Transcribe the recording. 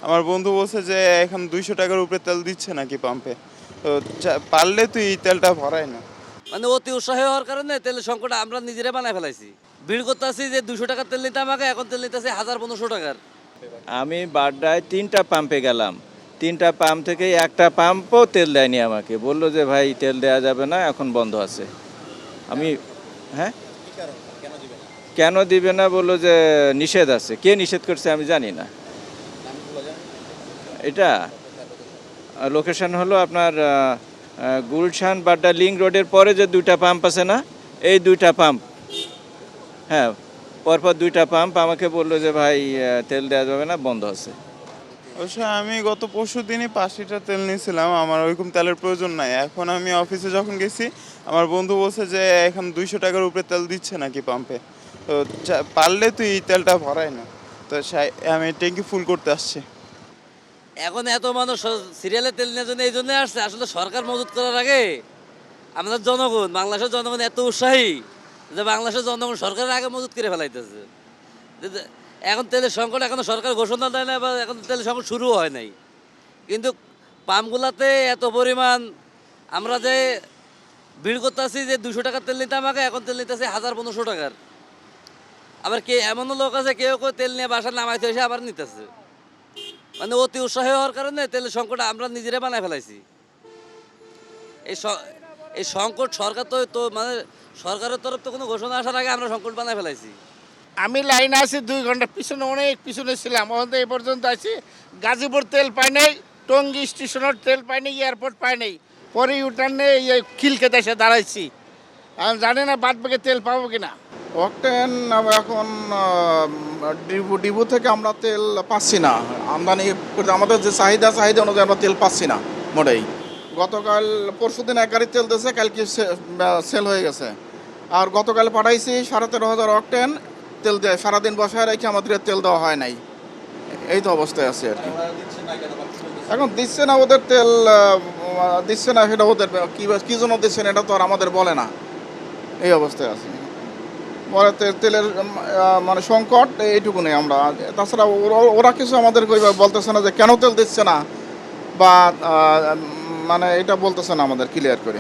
আমার বন্ধু বলছে যে এখন 200 টাকার উপরে তেল দিচ্ছে নাকি পাম্পে। তো পারলে তুই এই তেলটা ভরাই না। মানে অতি উৎসাহী হওয়ার কারণে তেলের সংকট আমরা নিজেরাই বানায় ফেলাইছি। ভিড় করতেছি যে 200 টাকার তেল নিতাম আগে, এখন তেল নিতেছি 1500 টাকার। আমি বাড্ডায় 3টা পাম্পে গেলাম, 3টা পাম্প থেকে একটা পাম্পও তেল দেয়নি আমাকে, বললো যে ভাই তেল দেওয়া যাবে না, এখন বন্ধ আছে। আমি হ্যাঁ কেন দিবে না বললো যে নিষেধ আছে। কে নিষেধ করছে আমি জানি না। এটা লোকেশন হলো আপনার গুলশান বাড্ডা লিঙ্ক রোডের পরে যে 2টা পাম্প আছে না, এই 2টা পাম্প। হ্যাঁ, পরপর 2টা পাম্প আমাকে বললো যে ভাই তেল দেওয়া যাবে না, বন্ধ আছে। অবশ্য আমি গত পরশুদিনই 5 লিটার তেল নিয়েছিলাম, আমার ওইরকম তেলের প্রয়োজন নাই। এখন আমি অফিসে যখন গেছি, আমার বন্ধু বলছে যে এখন 200 টাকার উপরে তেল দিচ্ছে নাকি পাম্পে। তো পারলে তুই এই তেলটা ভরাই না। তো আমি ট্যাঙ্কি ফুল করতে আসছি। এখন এত মানুষ সিরিয়ালে তেল নেওয়ার জন্য এই জন্য আসছে, আসলে সরকার মজুত করার আগে আমাদের জনগণ, বাংলাদেশের জনগণ এত উৎসাহী যে বাংলাদেশের জনগণ সরকারের আগে মজুত করে ফেলাইতেছে। এখন তেলের সংকট এখনো সরকার ঘোষণা দেয় না, বা এখন তেলের সংকট শুরুও হয় নাই, কিন্তু পাম্পগুলাতে এত পরিমাণ আমরা যে ভিড় করতেছি যে 200 টাকার তেল নিতাম আগে, এখন তেল নিতেছি 1500 টাকার। আবার এমনও লোক আছে কেউ কেউ তেল নিয়ে বাসায় নামাইতে এসে আবার নিতেছে। মানে অতি উৎসাহী হওয়ার কারণে তেলের সংকট আমরা নিজেরাই বানায় ফেলাইছি। এই সংকট সরকার তো মানে সরকারের তরফ তো কোনো ঘোষণা আসার আগে আমরা সংকট বানায় ফেলাইছি। আমি লাইনে আছি 2 ঘন্টা, পিছনে অনেক পিছনে ছিলাম, ওখান এই পর্যন্ত আছি। গাজীপুর তেল পাই নাই, টঙ্গী স্টেশনের তেল পাই নাই, এয়ারপোর্ট পাই নাই। পরে ইউটার্নে এই খিলকেতে এসে দাঁড়াইছি। আমি জানি না বাদ বাকি তেল পাবো কিনা। অকটেন এখন ডিপো থেকে আমরা তেল পাচ্ছি না, আমদানি করতে আমাদের যে চাহিদা অনুযায়ী আমরা তেল পাচ্ছি না মোটেই। গতকাল পরশুদিন 1 গাড়ি তেল দিয়েছে, কালকে সেল হয়ে গেছে। আর গতকাল পাঠাইছি 13,500 অকটেন তেল দেয়, সারাদিন বসায় রেখে আমাদের তেল দেওয়া হয় নাই। এই তো অবস্থায় আছে আর কি। এখন দিচ্ছে না, ওদের তেল দিচ্ছে না, সেটা ওদের কী জন্য দিচ্ছে না এটা তো আর আমাদের বলে না। এই অবস্থায় আছে, পরে তেলের মানে সংকট এইটুকুনি। আমরা তাছাড়া ওরা কিছু আমাদের বলতেছে না যে কেন তেল দিচ্ছে না, বা মানে এটা বলতেছে না আমাদের ক্লিয়ার করে।